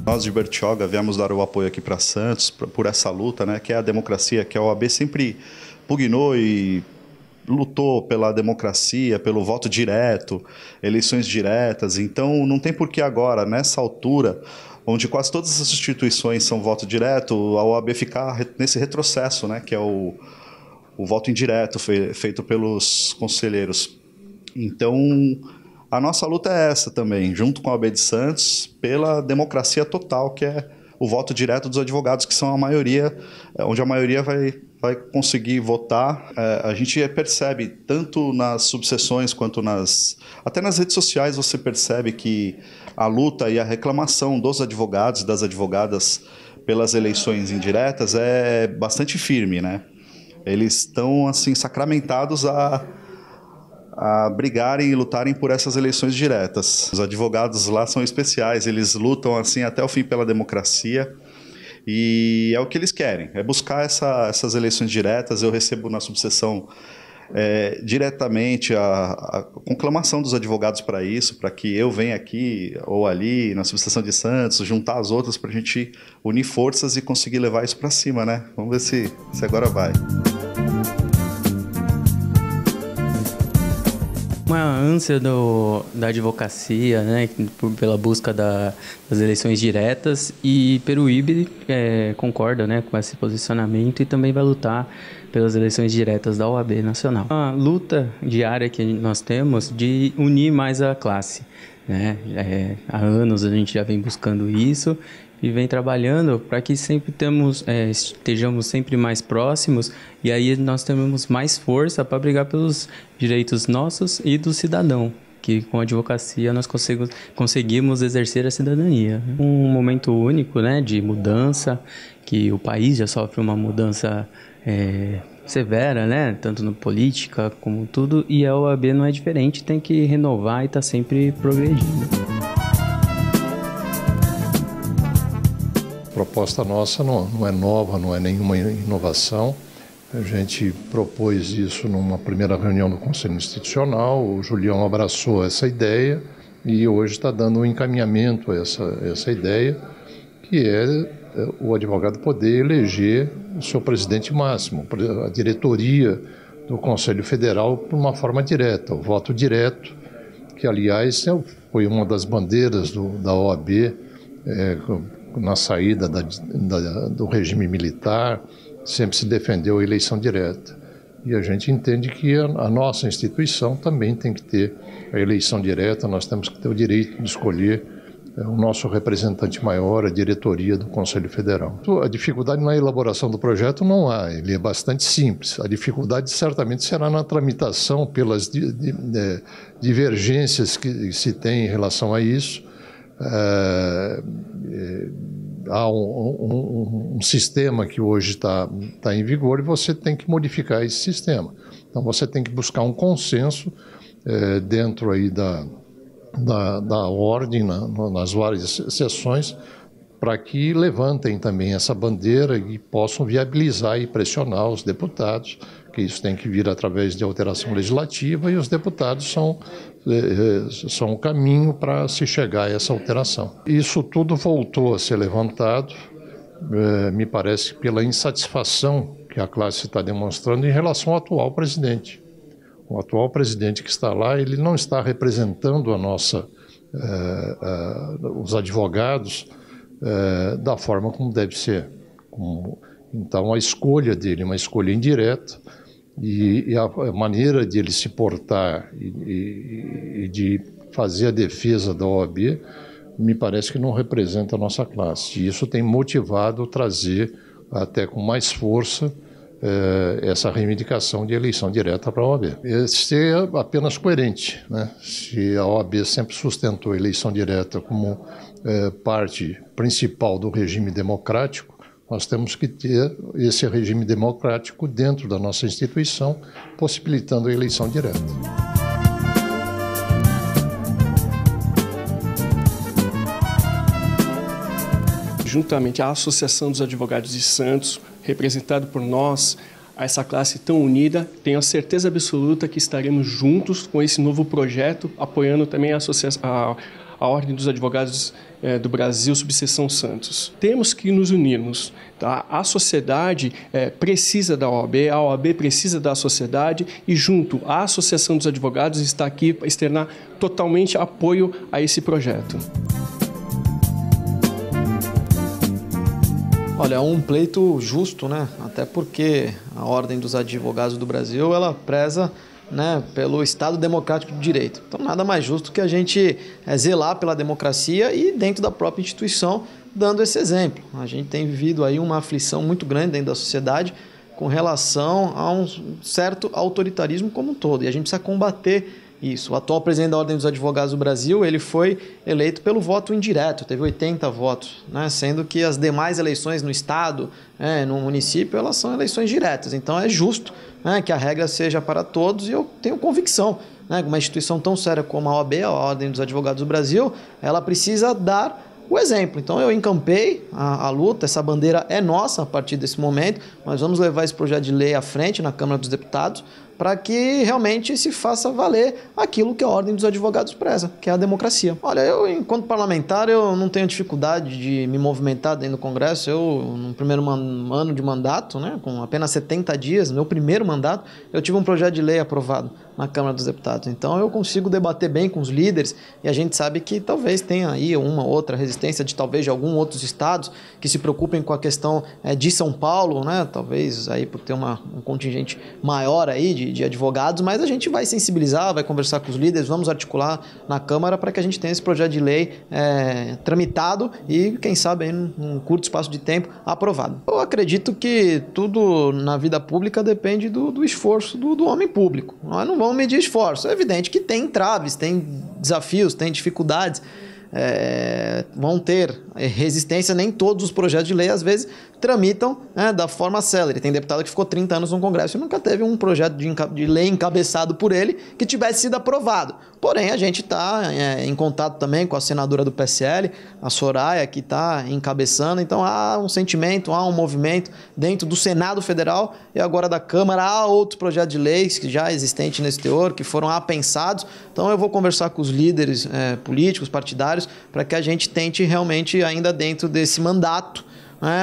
Nós de Bertioga viemos dar o apoio aqui para Santos por essa luta, né, que é a democracia, que a OAB sempre pugnou e lutou pela democracia, pelo voto direto, eleições diretas. Então, não tem por que agora, nessa altura, onde quase todas as instituições são voto direto, a OAB ficar nesse retrocesso, né, que é o voto indireto feito pelos conselheiros. Então, a nossa luta é essa também, junto com a OAB de Santos, pela democracia total, que é o voto direto dos advogados, que são a maioria, onde a maioria vai conseguir votar. A gente percebe, tanto nas subseções quanto até nas redes sociais, você percebe que a luta e a reclamação dos advogados e das advogadas pelas eleições indiretas é bastante firme, né? Eles estão, assim, sacramentados a brigarem e lutarem por essas eleições diretas. Os advogados lá são especiais, eles lutam assim até o fim pela democracia e é o que eles querem, é buscar essas eleições diretas. Eu recebo na subseção diretamente a conclamação dos advogados para isso, para que eu venha aqui ou ali na subseção de Santos, juntar as outras para a gente unir forças e conseguir levar isso para cima, né? Vamos ver se agora vai. Uma ânsia da advocacia, né, pela busca das eleições diretas, e Peruíbe concorda, né, com esse posicionamento e também vai lutar pelas eleições diretas da OAB Nacional. A luta diária que nós temos de unir mais a classe, né? Há anos a gente já vem buscando isso e vem trabalhando para que sempre estejamos sempre mais próximos, e aí nós temos mais força para brigar pelos direitos nossos e do cidadão, que com a advocacia nós conseguimos exercer a cidadania. Um momento único, né, de mudança, que o país já sofre uma mudança severa, né, tanto na política como tudo, e a OAB não é diferente, tem que renovar e estar sempre progredindo. A proposta nossa não é nova, não é nenhuma inovação. A gente propôs isso numa primeira reunião do Conselho Institucional, o Julião abraçou essa ideia e hoje está dando um encaminhamento a essa ideia, que é o advogado poder eleger o seu presidente máximo, a diretoria do Conselho Federal, por uma forma direta, o voto direto, que, aliás, foi uma das bandeiras da OAB, na saída do regime militar, sempre se defendeu a eleição direta. E a gente entende que a nossa instituição também tem que ter a eleição direta, nós temos que ter o direito de escolher o nosso representante maior, a diretoria do Conselho Federal. A dificuldade na elaboração do projeto não há, ele é bastante simples. A dificuldade certamente será na tramitação pelas divergências que se tem em relação a isso. Há um sistema que hoje está em vigor e você tem que modificar esse sistema. Então você tem que buscar um consenso dentro aí da ordem, nas várias sessões, para que levantem também essa bandeira e possam viabilizar e pressionar os deputados, que isso tem que vir através de alteração legislativa, e os deputados são o caminho para se chegar a essa alteração. Isso tudo voltou a ser levantado, me parece, pela insatisfação que a classe está demonstrando em relação ao atual presidente. O atual presidente que está lá, ele não está representando os advogados da forma como deve ser. Então, a escolha dele é uma escolha indireta, e a maneira de ele se portar e de fazer a defesa da OAB, me parece que não representa a nossa classe. E isso tem motivado trazer até com mais força essa reivindicação de eleição direta para a OAB. Ser apenas coerente, né? Se a OAB sempre sustentou a eleição direta como parte principal do regime democrático, nós temos que ter esse regime democrático dentro da nossa instituição, possibilitando a eleição direta. Juntamente à Associação dos Advogados de Santos, representado por nós, essa classe tão unida, tenho a certeza absoluta que estaremos juntos com esse novo projeto, apoiando também a a Ordem dos Advogados do Brasil, subseção Santos. Temos que nos unirmos. Tá? A sociedade precisa da OAB, a OAB precisa da sociedade e junto a Associação dos Advogados está aqui para externar totalmente apoio a esse projeto. Olha, é um pleito justo, né? Até porque a Ordem dos Advogados do Brasil, ela preza, né, pelo Estado Democrático de Direito. Então, nada mais justo que a gente zelar pela democracia e dentro da própria instituição, dando esse exemplo. A gente tem vivido aí uma aflição muito grande dentro da sociedade com relação a um certo autoritarismo como um todo, e a gente precisa combater isso. O atual presidente da Ordem dos Advogados do Brasil, ele foi eleito pelo voto indireto, teve 80 votos, né? Sendo que as demais eleições no estado, no município, elas são eleições diretas. Então é justo, né, que a regra seja para todos, e eu tenho convicção, né, que uma instituição tão séria como a OAB, a Ordem dos Advogados do Brasil, ela precisa dar o exemplo. Então eu encampei a luta, essa bandeira é nossa a partir desse momento, nós vamos levar esse projeto de lei à frente na Câmara dos Deputados, para que realmente se faça valer aquilo que a Ordem dos Advogados preza, que é a democracia. Olha, eu, enquanto parlamentar, eu não tenho dificuldade de me movimentar dentro do Congresso. Eu, no primeiro ano de mandato, né, com apenas 70 dias, meu primeiro mandato, eu tive um projeto de lei aprovado na Câmara dos Deputados. Então eu consigo debater bem com os líderes, e a gente sabe que talvez tenha aí uma outra resistência de talvez de alguns outros estados que se preocupem com a questão de São Paulo, né, talvez aí por ter um contingente maior aí de advogados, mas a gente vai sensibilizar, vai conversar com os líderes, vamos articular na Câmara para que a gente tenha esse projeto de lei tramitado e, quem sabe, aí, num curto espaço de tempo, aprovado. Eu acredito que tudo na vida pública depende do esforço do homem público. Nós não vamos medir esforço. É evidente que tem entraves, tem desafios, tem dificuldades, vão ter resistência. Nem todos os projetos de lei, às vezes, tramitam, né, da forma célere. Tem deputado que ficou 30 anos no Congresso e nunca teve um projeto de lei encabeçado por ele que tivesse sido aprovado. Porém, a gente está em contato também com a senadora do PSL, a Soraya, que está encabeçando. Então, há um sentimento, há um movimento dentro do Senado Federal e agora da Câmara. Há outros projetos de leis que já existentes nesse teor, que foram apensados. Então, eu vou conversar com os líderes políticos, partidários, para que a gente tente realmente, ainda dentro desse mandato,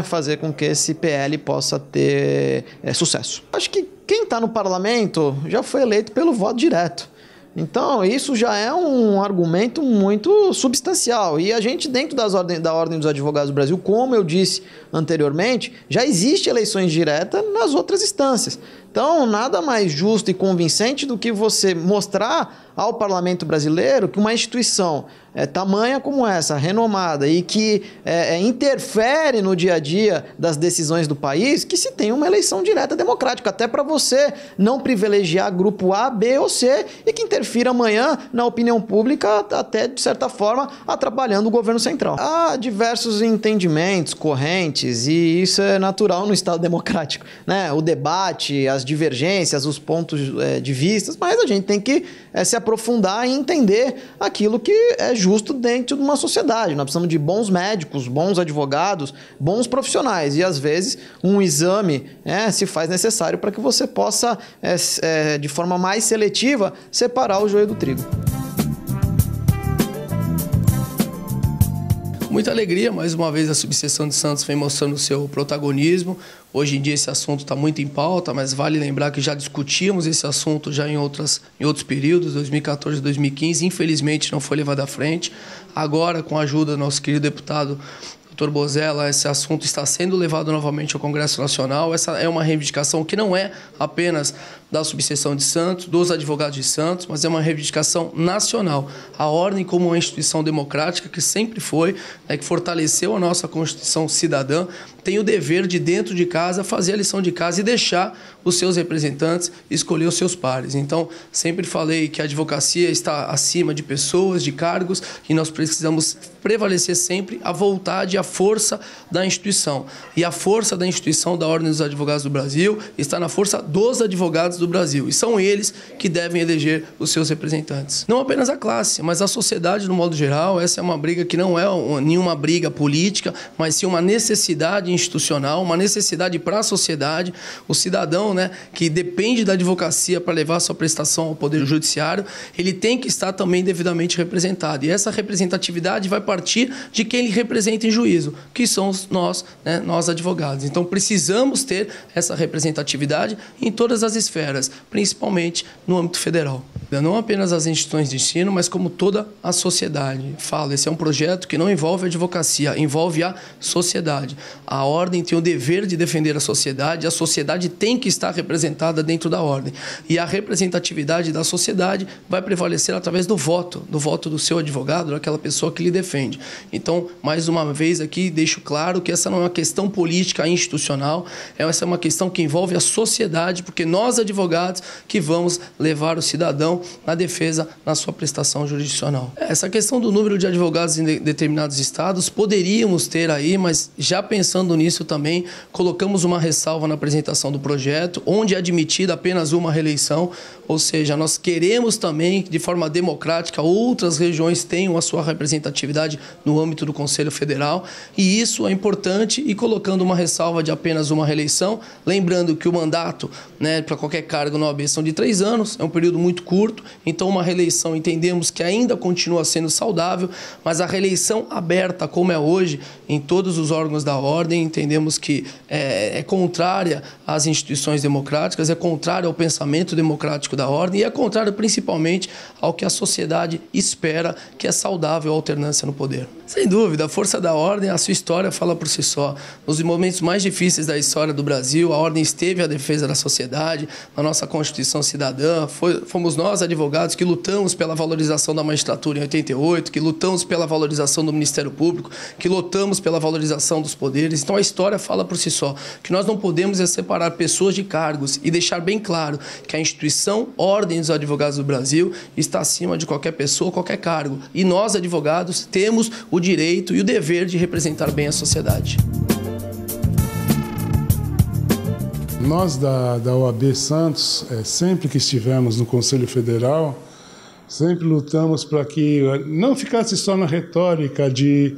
fazer com que esse PL possa ter sucesso. Acho que quem está no parlamento já foi eleito pelo voto direto. Então, isso já é um argumento muito substancial. E a gente, dentro da Ordem dos Advogados do Brasil, como eu disse anteriormente, já existe eleições diretas nas outras instâncias. Então, nada mais justo e convincente do que você mostrar ao parlamento brasileiro que uma instituição tamanha como essa, renomada, e que interfere no dia a dia das decisões do país, que se tem uma eleição direta democrática, até para você não privilegiar grupo A, B ou C, e que interfira amanhã na opinião pública, até, de certa forma, atrapalhando o governo central. Há diversos entendimentos, correntes, e isso é natural no Estado democrático, né? O debate, as divergências, os pontos de vista, mas a gente tem que se aprofundar e entender aquilo que é justo dentro de uma sociedade. Nós precisamos de bons médicos, bons advogados, bons profissionais, e às vezes um exame se faz necessário para que você possa, de forma mais seletiva, separar o joio do trigo. Muita alegria, mais uma vez a subseção de Santos vem mostrando o seu protagonismo. Hoje em dia esse assunto está muito em pauta, mas vale lembrar que já discutíamos esse assunto já em outros períodos, 2014 e 2015, infelizmente não foi levado à frente. Agora, com a ajuda do nosso querido deputado Dr. Bozella, esse assunto está sendo levado novamente ao Congresso Nacional. Essa é uma reivindicação que não é apenas da subseção de Santos, dos advogados de Santos, mas é uma reivindicação nacional. A Ordem, como uma instituição democrática que sempre foi, que fortaleceu a nossa Constituição cidadã, tem o dever de, dentro de casa, fazer a lição de casa e deixar os seus representantes escolher os seus pares. Então, sempre falei que a advocacia está acima de pessoas, de cargos, e nós precisamos prevalecer sempre a vontade e a força da instituição. E a força da instituição da Ordem dos Advogados do Brasil está na força dos advogados do Brasil. E são eles que devem eleger os seus representantes. Não apenas a classe, mas a sociedade no modo geral. Essa é uma briga que não é nenhuma briga política, mas sim uma necessidade institucional, uma necessidade para a sociedade. O cidadão, né, que depende da advocacia para levar sua prestação ao Poder Judiciário, ele tem que estar também devidamente representado. E essa representatividade vai partir de quem ele representa em juízo, que somos nós, né, nós advogados. Então, precisamos ter essa representatividade em todas as esferas, principalmente no âmbito federal. Não apenas as instituições de ensino, mas como toda a sociedade. Falo, esse é um projeto que não envolve a advocacia, envolve a sociedade. A ordem tem o dever de defender a sociedade tem que estar representada dentro da ordem. E a representatividade da sociedade vai prevalecer através do voto do seu advogado, daquela pessoa que lhe defende. Então, mais uma vez aqui, deixo claro que essa não é uma questão política institucional, essa é uma questão que envolve a sociedade, porque nós, advogados, que vamos levar o cidadão na defesa na sua prestação jurisdicional. Essa questão do número de advogados em determinados estados, poderíamos ter aí, mas já pensando nisso também, colocamos uma ressalva na apresentação do projeto, onde é admitida apenas uma reeleição, ou seja, nós queremos também que, de forma democrática, outras regiões tenham a sua representatividade no âmbito do Conselho Federal, e isso é importante, e colocando uma ressalva de apenas uma reeleição, lembrando que o mandato, né, para qualquer cargo na OAB são de 3 anos, é um período muito curto, então uma reeleição entendemos que ainda continua sendo saudável, mas a reeleição aberta, como é hoje, em todos os órgãos da ordem, entendemos que é contrária às instituições democráticas, é contrária ao pensamento democrático da ordem e é contrário principalmente ao que a sociedade espera, que é saudável a alternância no poder. Sem dúvida, a força da ordem, a sua história fala por si só. Nos momentos mais difíceis da história do Brasil, a ordem esteve à defesa da sociedade, na nossa Constituição Cidadã, fomos nós, advogados, que lutamos pela valorização da magistratura em 88, que lutamos pela valorização do Ministério Público, que lutamos pela valorização dos poderes. Então a história fala por si só. Que nós não podemos é separar pessoas de cargos e deixar bem claro que a instituição Ordem dos Advogados do Brasil está acima de qualquer pessoa, qualquer cargo. E nós, advogados, temos o direito e o dever de representar bem a sociedade. Nós da OAB Santos, sempre que estivemos no Conselho Federal, sempre lutamos para que não ficasse só na retórica de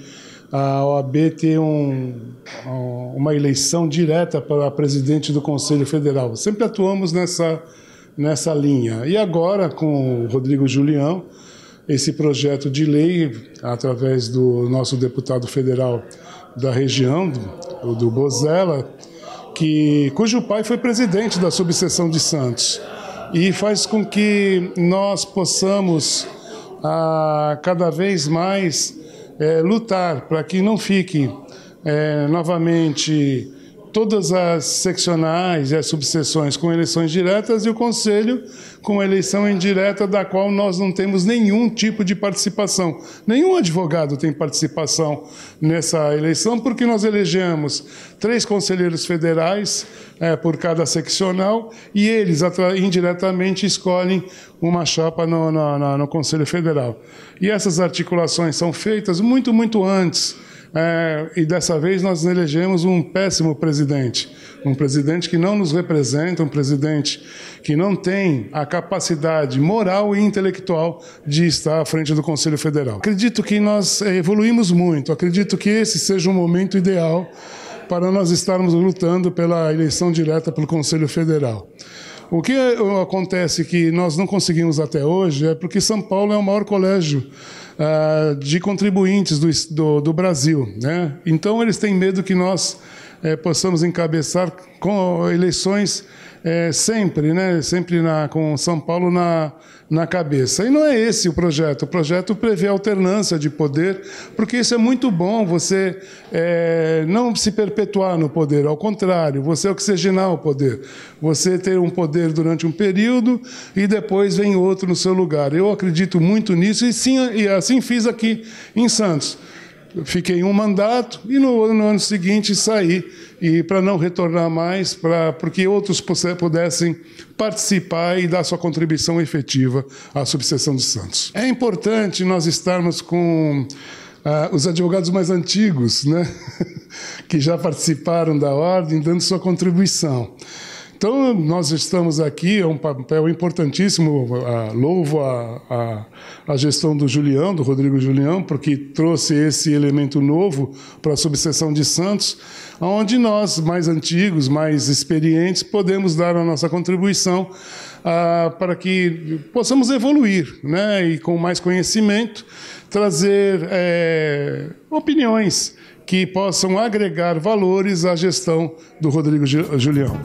a OAB ter uma eleição direta para presidente do Conselho Federal. Sempre atuamos nessa linha. E agora, com o Rodrigo Julião, esse projeto de lei, através do nosso deputado federal da região, do Bozella, cujo pai foi presidente da subseção de Santos, e faz com que nós possamos cada vez mais lutar para que não fique novamente todas as seccionais e as subseções com eleições diretas e o Conselho com eleição indireta, da qual nós não temos nenhum tipo de participação. Nenhum advogado tem participação nessa eleição, porque nós elegemos 3 conselheiros federais por cada seccional e eles indiretamente escolhem uma chapa no Conselho Federal. E essas articulações são feitas muito, muito antes. E dessa vez nós elegemos um péssimo presidente, um presidente que não nos representa, um presidente que não tem a capacidade moral e intelectual de estar à frente do Conselho Federal. Acredito que nós evoluímos muito, acredito que esse seja um momento ideal para nós estarmos lutando pela eleição direta pelo Conselho Federal. O que acontece que nós não conseguimos até hoje é porque São Paulo é o maior colégio de contribuintes do Brasil, né? Então eles têm medo que nós possamos encabeçar com eleições sempre, né? Sempre com São Paulo na cabeça. E não é esse o projeto prevê alternância de poder, porque isso é muito bom, você não se perpetuar no poder, ao contrário, você oxigenar o poder, você ter um poder durante um período e depois vem outro no seu lugar. Eu acredito muito nisso e assim fiz aqui em Santos. Fiquei um mandato e no ano seguinte saí, e para não retornar mais, porque outros pudessem participar e dar sua contribuição efetiva à subseção de Santos. É importante nós estarmos com os advogados mais antigos, né? Que já participaram da ordem, dando sua contribuição. Então, nós estamos aqui, é um papel importantíssimo, louvo a gestão do Julião, do Rodrigo Julião, porque trouxe esse elemento novo para a subseção de Santos, onde nós, mais antigos, mais experientes, podemos dar a nossa contribuição para que possamos evoluir, né? E com mais conhecimento, trazer opiniões que possam agregar valores à gestão do Rodrigo Julião.